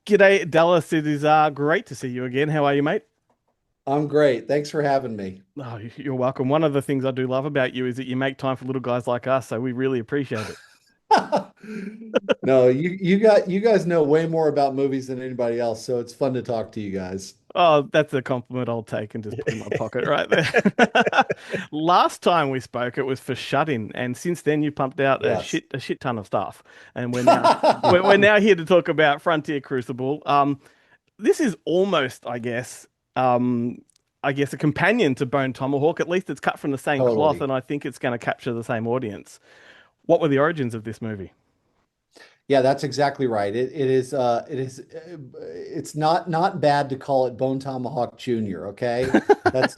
G'day, Dallas. It is great to see you again. How are you, mate? I'm great. Thanks for having me. Oh, you're welcome. One of the things I do love about you is that you make time for little guys like us, so we really appreciate it. No, you guys know way more about movies than anybody else, so it's fun to talk to you guys. Oh, that's a compliment I'll take and just put in my pocket right there. Last time we spoke, it was for Shut-In, and since then you pumped out a Yes. shit ton of stuff, and we're now here to talk about Frontier Crucible. This is almost, I guess a companion to Bone Tomahawk. At least it's cut from the same cloth, Totally. and I think it's going to capture the same audience. What were the origins of this movie? Yeah, that's exactly right. It's not bad to call it Bone Tomahawk Jr., okay? That's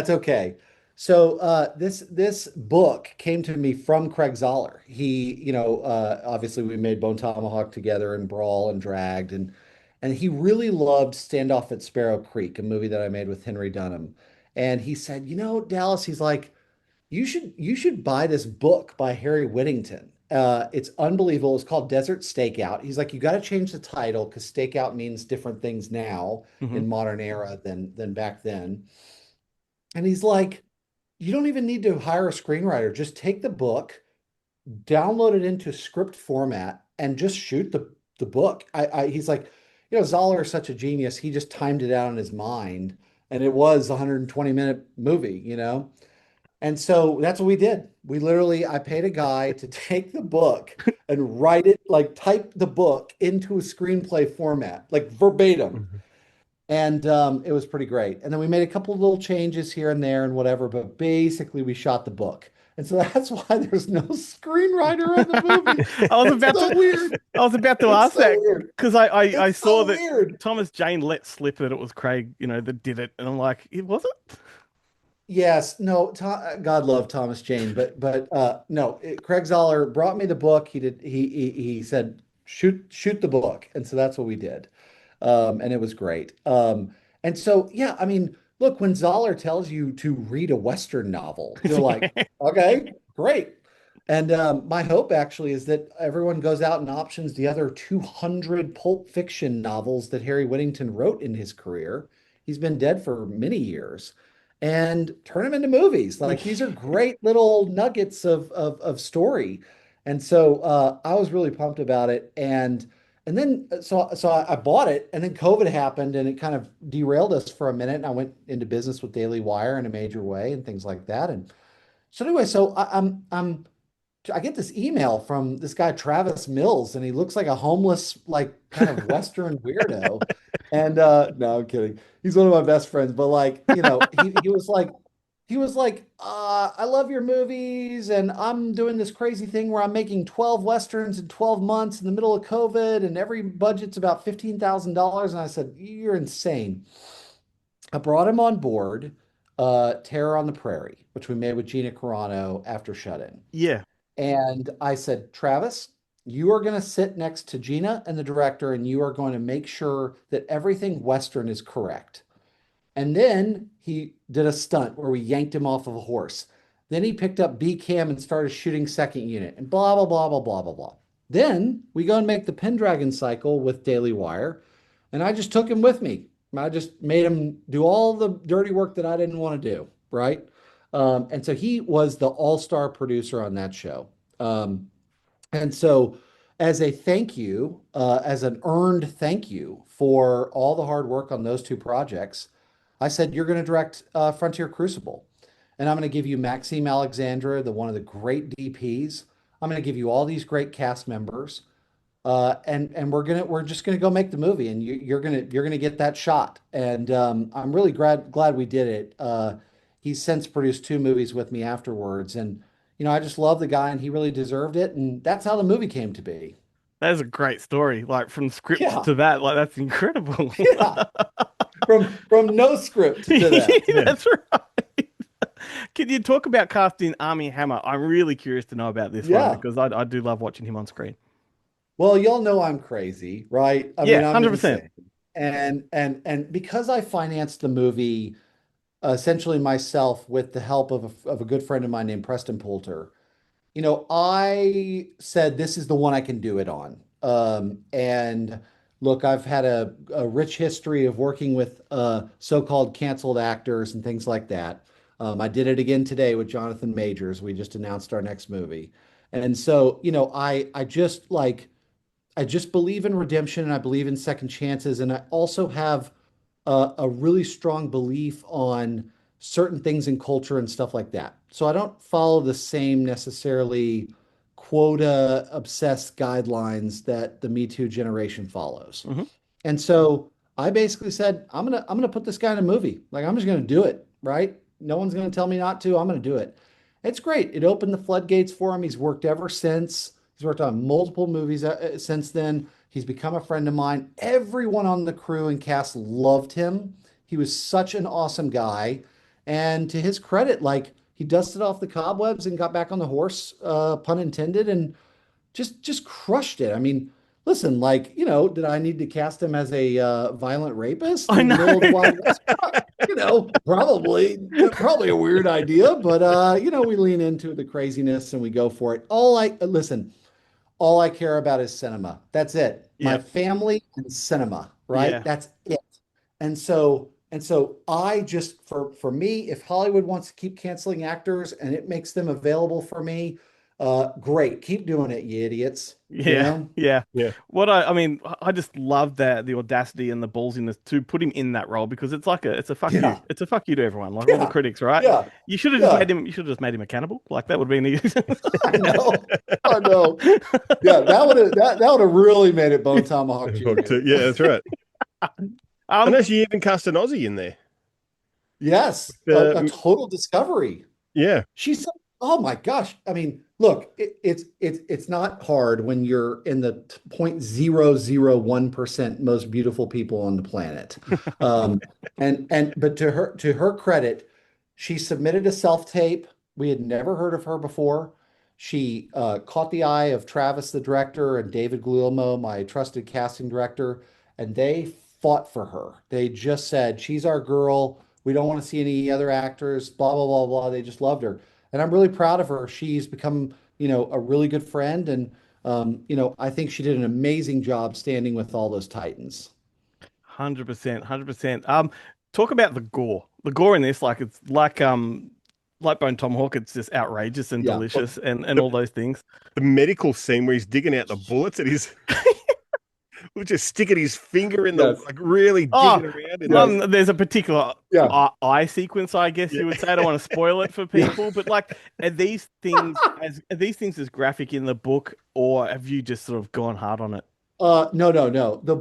okay. So this book came to me from Craig Zoller. Obviously we made Bone Tomahawk together and Brawl and Dragged and he really loved Standoff at Sparrow Creek, a movie that I made with Henry Dunham. And he said, Dallas, he's like, you should buy this book by Harry Whittington. It's unbelievable. It's called Desert Stakeout. He's like, you got to change the title because stakeout means different things now Hmm. in modern era than back then. And he's like, you don't even need to hire a screenwriter. Just take the book, download it into script format, and just shoot the book. He's like, Zoller is such a genius. He just timed it out in his mind, and it was a 120-minute movie. And so that's what we did. I paid a guy to take the book and write it, like type the book into a screenplay format, like verbatim. And it was pretty great. And then we made a couple of little changes here and there and whatever, but basically we shot the book. And so that's why there's no screenwriter on the movie. I was It's about so to, weird. I was about to It's ask so that weird. because I It's saw so that weird. Thomas Jane let slip that it was Craig, that did it, and I'm like, it was it? Yes, no, God love Thomas Jane, but no, Craig Zoller brought me the book. He said shoot the book, and so that's what we did, and it was great. And so yeah, I mean, look, when Zoller tells you to read a Western novel, you're like, okay, great. And my hope actually is that everyone goes out and options the other 200 Pulp Fiction novels that Harry Whittington wrote in his career. He's been dead for many years and turn them into movies. Like these are great little nuggets of story. And so I was really pumped about it. And then so I bought it, and then COVID happened, and it kind of derailed us for a minute. And I went into business with Daily Wire in a major way and things like that. And so anyway, I get this email from this guy Travis Mills, and he looks like a homeless, like kind of Western weirdo. And no, I'm kidding. He's one of my best friends, but like, he was like, I love your movies, and I'm doing this crazy thing where I'm making 12 Westerns in 12 months in the middle of COVID, and every budget's about $15,000. And I said, you're insane. I brought him on board, Terror on the Prairie, which we made with Gina Carano after Shut In. Yeah. And I said, Travis, you are going to sit next to Gina and the director, and you are going to make sure that everything Western is correct. And then he did a stunt where we yanked him off of a horse. Then he picked up B cam and started shooting second unit and blah, blah, blah, blah, blah, blah, blah. Then we go and make the Pendragon cycle with Daily Wire. And I just took him with me. I just made him do all the dirty work that I didn't want to do. Right. And so he was the all-star producer on that show. Um, and so, as a thank you, as an earned thank you for all the hard work on those two projects, I said, you're going to direct Frontier Crucible. And I'm going to give you Maxime Alexandra, one of the great DPs. I'm going to give you all these great cast members. And we're just gonna go make the movie, and you're gonna get that shot. And I'm really glad we did it. He's since produced two movies with me afterwards, and I just love the guy, and he really deserved it, and that's how the movie came to be. That is a great story. Like from script Yeah, to that, like that's incredible. yeah. From no script to that. Yeah. That's right. Can you talk about casting Armie Hammer? I'm really curious to know about this one Yeah. because I do love watching him on screen. Well, y'all know I'm crazy, right? I Yeah, mean, I'm 100%. insane. And because I financed the movie essentially myself with the help of a good friend of mine named Preston Poulter. I said this is the one I can do it on. And look, I've had a rich history of working with so-called canceled actors and things like that. I did it again today with Jonathan Majors. We just announced our next movie. And so, I just believe in redemption and I believe in second chances. And I also have a really strong belief on certain things in culture and stuff like that. So I don't follow the same necessarily quota obsessed guidelines that the Me Too generation follows. Hmm. And so I basically said, I'm gonna put this guy in a movie. Like I'm just gonna do it, right? No one's gonna tell me not to. I'm gonna do it. It's great. It opened the floodgates for him. He's worked ever since. He's worked on multiple movies since then. He's become a friend of mine. Everyone on the crew and cast loved him. He was such an awesome guy. And to his credit, like he dusted off the cobwebs and got back on the horse, pun intended, and just crushed it. I mean, listen, like, did I need to cast him as a violent rapist I in the know. middle of the Wild West? Probably a weird idea, but we lean into the craziness and we go for it. All I care about is cinema. That's it. My Yep. family and cinema, right? Yeah. That's it. And so I just for me, if Hollywood wants to keep canceling actors and it makes them available for me, great. Keep doing it, you idiots. You Yeah, know? yeah. Yeah. I mean, I just love that the audacity and the ballsiness to put him in that role because it's a fuck you, Yeah. it's a fuck you to everyone, like all the Yeah. critics, right? Yeah. Yeah. You should have just made him a cannibal, like that would be an I know. I know. Yeah, that would have really made it Bone Tomahawk Jr. Yeah, that's right. um, And actually, even cast an Aussie in there. Yes, a Uh, total discovery. yeah, She's oh my gosh. I mean, look, it's not hard when you're in the 0.001% most beautiful people on the planet. Um, but to her credit, she submitted a self-tape. We had never heard of her before. She caught the eye of Travis, the director, and David Guillermo, my trusted casting director, and they fought for her. They just said, she's our girl. We don't want to see any other actors, blah, blah, blah, blah. They just loved her. And I'm really proud of her. She's become, a really good friend. And, I think she did an amazing job standing with all those Titans. 100%, 100%. Talk about the gore. The gore in this, like like Bone Tomahawk, it's just outrageous and Yeah. delicious and the, all those things. the medical scene where he's digging out the bullets and he's just sticking his finger in Yes. like really Oh, digging around in there. there's a particular Yeah. eye sequence, I guess you would say. I don't want to spoil it for people, but like, are these things as graphic in the book, or have you just sort of gone hard on it? No, no, no. The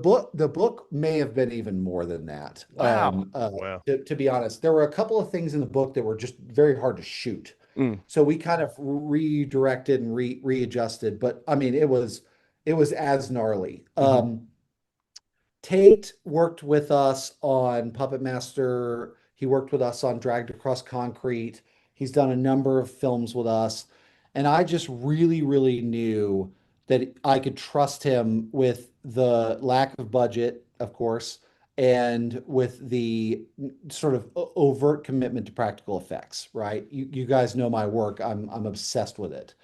book may have been even more than that. Wow. Wow. To be honest, there were a couple of things in the book that were just very hard to shoot. Mm. So we kind of redirected and readjusted, but I mean, it was as gnarly. Hmm. Tate worked with us on Puppet Master. He worked with us on Dragged Across Concrete. He's done a number of films with us. And I just really, really knew that I could trust him with the lack of budget, of course, and with the sort of overt commitment to practical effects, right? You guys know my work. I'm obsessed with it.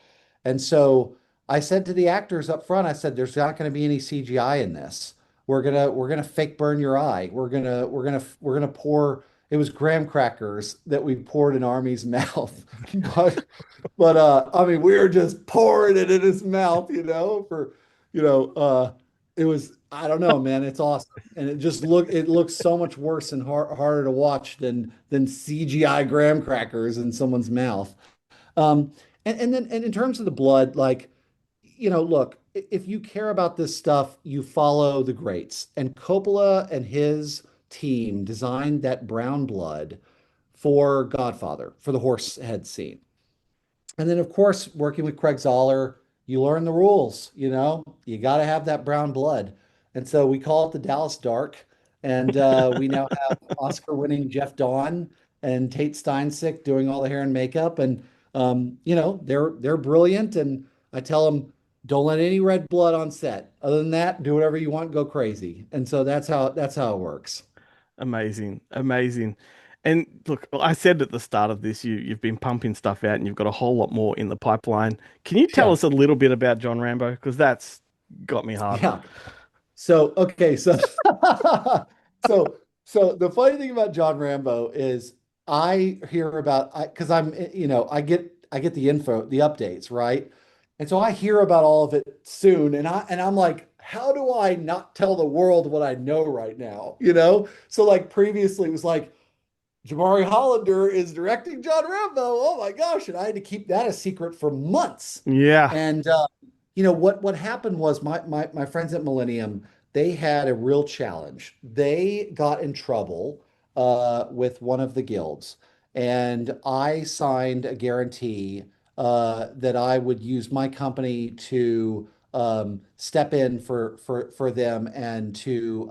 And so I said to the actors up front, I said, there's not going to be any CGI in this. We're gonna fake burn your eye. We're gonna pour. It was graham crackers that we poured in Armie's mouth, but I mean we were just pouring it in his mouth, you know, uh, it was I don't know, man. It's awesome, and it looks so much worse and harder to watch than CGI graham crackers in someone's mouth. Um, and in terms of the blood, like, look, if you care about this stuff, you follow the greats. And Coppola and his team designed that brown blood for Godfather, for the horse head scene. And then, of course, working with Craig Zoller, you learn the rules. You got to have that brown blood. And so we call it the Dallas Dark. And we now have Oscar-winning Jeff Dawn and Tate Steinsick doing all the hair and makeup. And they're brilliant. And I tell them, don't let any red blood on set. Other than that, do whatever you want, go crazy. And so that's how it works. Amazing, amazing. And look, I said at the start of this, you've been pumping stuff out and you've got a whole lot more in the pipeline. Can you tell Yeah. us a little bit about John Rambo? Because that's got me hard. Yeah. So okay, so so so the funny thing about John Rambo is I hear about I because I'm I get the info, the updates, right? And so I hear about all of it soon, and I'm like, how do I not tell the world what I know right now? So like previously it was like Jamari Hollander is directing John Rambo. Oh my gosh. And I had to keep that a secret for months. Yeah. And what happened was my friends at Millennium, they had a real challenge. They got in trouble with one of the guilds, and I signed a guarantee that I would use my company to step in for them and to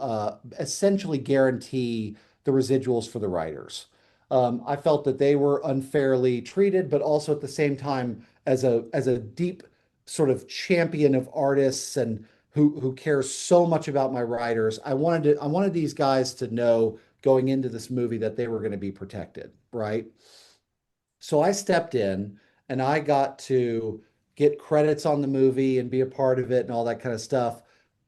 essentially guarantee the residuals for the writers. I felt that they were unfairly treated, but also at the same time, as a deep sort of champion of artists and who cares so much about my writers, I wanted these guys to know going into this movie that they were going to be protected, right? So I stepped in and I got to get credits on the movie and be a part of it and all that kind of stuff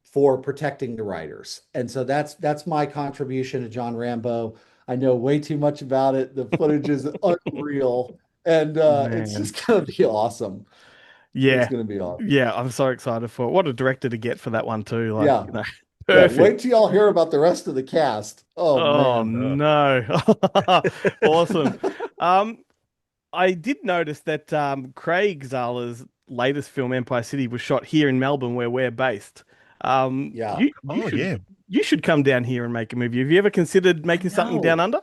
for protecting the writers. And so that's my contribution to John Rambo. I know way too much about it. The footage is unreal, and it's Man. just gonna be awesome. It's Yeah. gonna be awesome. Yeah. I'm so excited for it. What a director to get for that one too. Like, Yeah, yeah. perfect. Wait till y'all hear about the rest of the cast. Oh Oh man. Oh, no. Awesome. Um, I did notice that Craig Zala's latest film, Empire City, was shot here in Melbourne, where we're based. Yeah, You oh should yeah. come down here and make a movie. Have you ever considered I making something down know. under?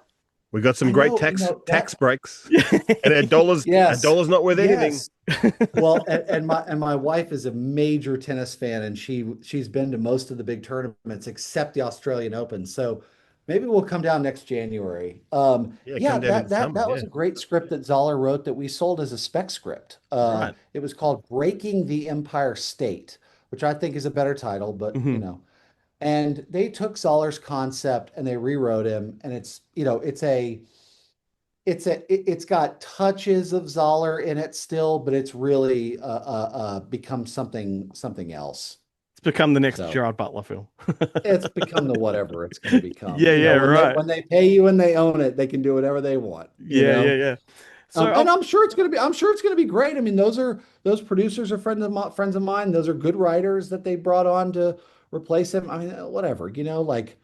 We got some I great know. tax That. breaks. And a Yes. dollar's not worth anything. Yes. Well, and my wife is a major tennis fan, and she's been to most of the big tournaments except the Australian Open. So maybe we'll come down next January. Yeah, Yeah, come down in that the that summer. that was Yeah. a great script that Zoller wrote that we sold as a spec script. Right. It was called Breaking the Empire State, which I think is a better title, but Hmm. And they took Zoller's concept and they rewrote him, and it's got touches of Zoller in it still, but it's really become something else. It's become the next So Gerard Butler film. it's become the whatever it's going to become. Yeah, yeah, When they right. when they pay you and they own it, they can do whatever they want. Yeah, yeah, yeah. So, And I'm sure it's going to be great. I mean, those producers are friends of mine. Those are good writers that they brought on to replace him. I mean, whatever, like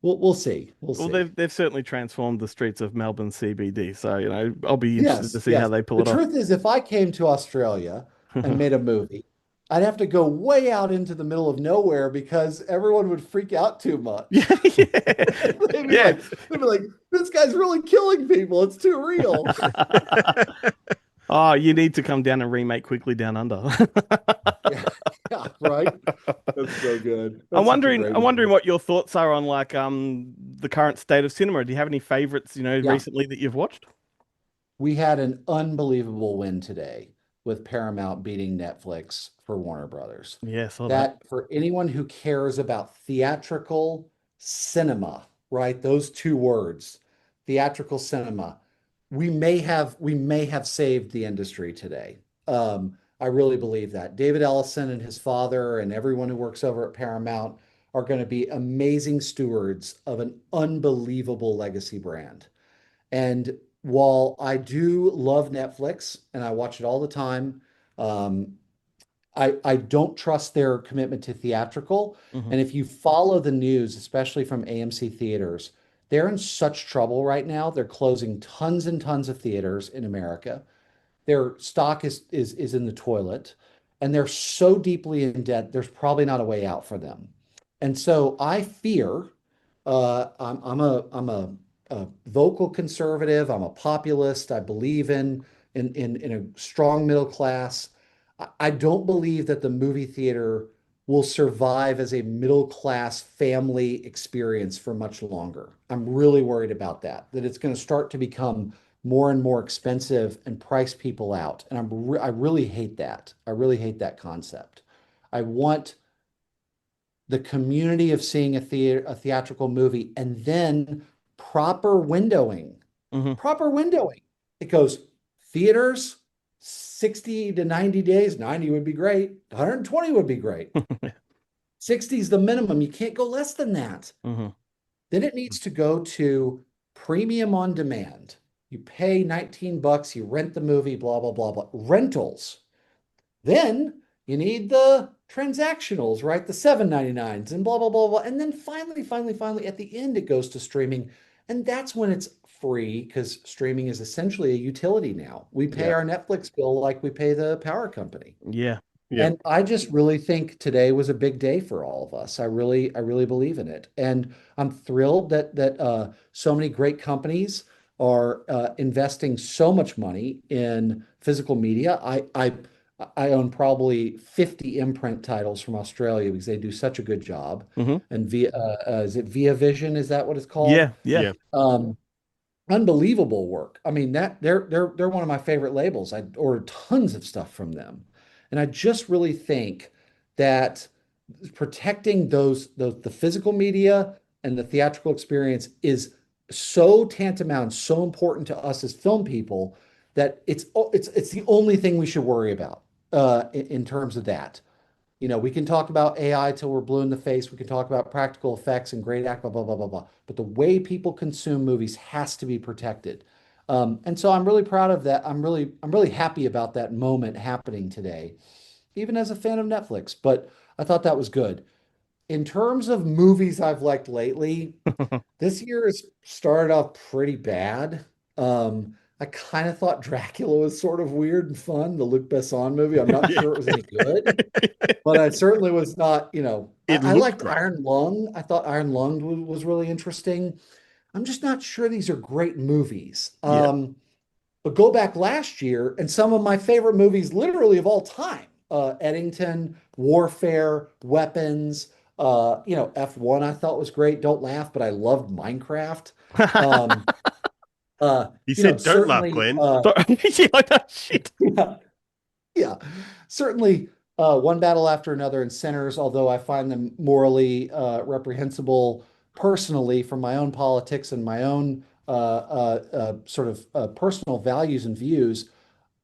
we'll see. We'll well, see. they've certainly transformed the streets of Melbourne CBD. So, I'll be interested to Yes, see how yes. they pull The it off. truth is, if I came to Australia and made a movie, I'd have to go way out into the middle of nowhere because everyone would freak out too much. Yeah, yeah, They'd be yeah. like, they'd be like, this guy's really killing people. It's too real. Oh, you need to come down and remake Quickly Down Under. Yeah, yeah, right. That's so good. I'm That's such a wondering, great I'm wondering movie. what your thoughts are on like the current state of cinema. Do you have any favorites, Yeah, recently that you've watched? we had an unbelievable win today with Paramount beating Netflix for Warner Brothers. Yeah, saw that. That for anyone who cares about theatrical cinema, right? Those two words, theatrical cinema, we may have saved the industry today. I really believe that. David Ellison and his father and everyone who works over at Paramount are going to be amazing stewards of an unbelievable legacy brand. And while I do love Netflix and I watch it all the time, um, I don't trust their commitment to theatrical. Hmm. And if you follow the news, especially from AMC theaters, they're in such trouble right now. They're closing tons and tons of theaters in America. Their stock is in the toilet, and they're so deeply in debt, there's probably not a way out for them. And so I fear, I'm a vocal conservative. I'm a populist. I believe in a strong middle class. I don't believe that the movie theater will survive as a middle class family experience for much longer. I'm really worried about that it's going to start to become more and more expensive and price people out. And I really hate that. I really hate that concept. I want the community of seeing a theatrical movie and then proper windowing. Hmm. Proper windowing. It goes theaters 60 to 90 days. 90 would be great. 120 would be great. 60 is the minimum. You can't go less than that. Mm-hmm. Then it needs to go to premium on demand. You pay $19, you rent the movie, blah, blah, blah, blah. Rentals. Then you need the transactionals, right? The $7.99s and blah, blah, blah, blah. And then finally, at the end, it goes to streaming. And that's when it's free, because streaming is essentially a utility now. We pay our Netflix bill like we pay the power company. Yeah. Yeah. And I just really think today was a big day for all of us. I really believe in it. And I'm thrilled that so many great companies are investing so much money in physical media. I own probably 50 imprint titles from Australia because they do such a good job. Mm-hmm. And is it Via Vision? Is that what it's called? Yeah. Unbelievable work. I mean, that they're one of my favorite labels. I ordered tons of stuff from them. And I just really think that protecting the physical media and the theatrical experience is so tantamount, so important to us as film people, that it's the only thing we should worry about in terms of that. You know, we can talk about AI till we're blue in the face. We can talk about practical effects and great act, blah, blah, blah, blah, blah. But the way people consume movies has to be protected. And so I'm really proud of that. I'm really happy about that moment happening today, even as a fan of Netflix. But I thought that was good. In terms of movies I've liked lately, this year has started off pretty bad. I kind of thought Dracula was sort of weird and fun, the Luc Besson movie. I'm not sure it was any good, but I certainly was not, I liked great. Iron Lung. I thought Iron Lung was really interesting. I'm just not sure these are great movies. But go back last year, and some of my favorite movies literally of all time, Eddington, Warfare, Weapons, F1 I thought was great. Don't laugh, but I loved Minecraft. He said, "Don't laugh, Glenn." Shit. Yeah. Certainly, One Battle After Another and Sinners, although I find them morally reprehensible personally from my own politics and my own sort of personal values and views,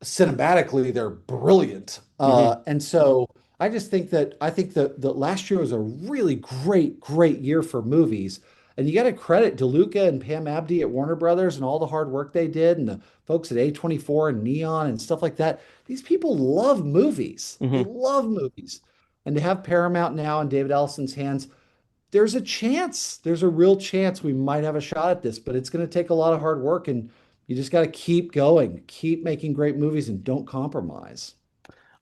cinematically they're brilliant. And so I think that last year was a really great year for movies. And you got to credit DeLuca and Pam Abdi at Warner Brothers and all the hard work they did, and the folks at A24 and Neon and stuff like that. These people love movies. They love movies. And to have Paramount now in David Ellison's hands, there's a real chance we might have a shot at this, but it's going to take a lot of hard work, and you just got to keep going, keep making great movies, and don't compromise.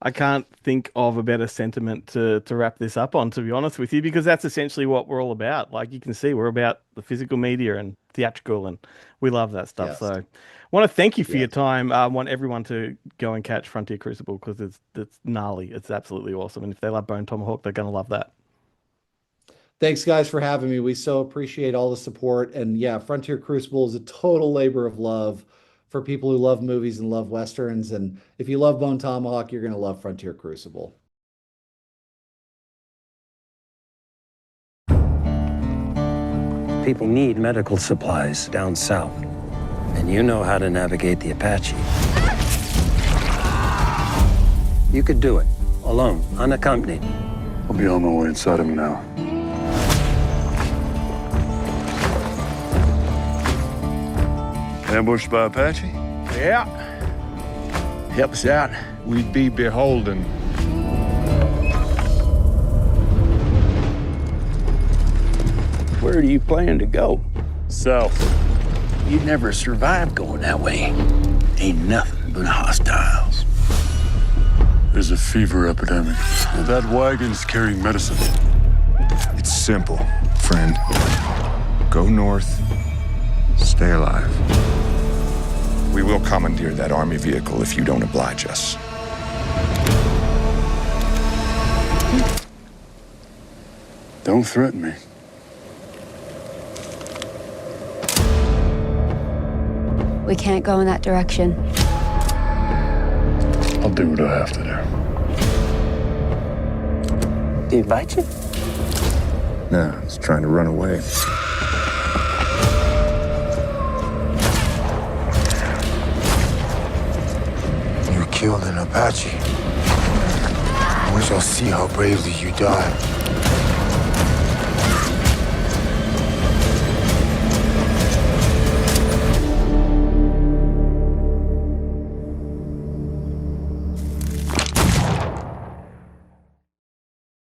I can't think of a better sentiment to wrap this up on, to be honest with you, because that's essentially what we're all about. Like you can see, we're about the physical media and theatrical, and we love that stuff. Yes. So I want to thank you for your time. I want everyone to go and catch Frontier Crucible because it's gnarly. It's absolutely awesome. And if they love Bone Tomahawk, they're going to love that. Thanks, guys, for having me. We so appreciate all the support. And yeah, Frontier Crucible is a total labor of love for people who love movies and love Westerns. And if you love Bone Tomahawk, you're going to love Frontier Crucible. People need medical supplies down south. And you know how to navigate the Apache. You could do it, alone, unaccompanied. I'll be on my way inside him now. Ambushed by Apache? Yeah. Help us out. We'd be beholden. Where do you plan to go? South. You'd never survive going that way. Ain't nothing but hostiles. There's a fever epidemic. That wagon's carrying medicine. It's simple, friend. Go north, stay alive. We will commandeer that army vehicle if you don't oblige us. Don't threaten me. We can't go in that direction. I'll do what I have to do. Did he bite you? No, he's trying to run away. You killed an Apache. We shall see how bravely you die.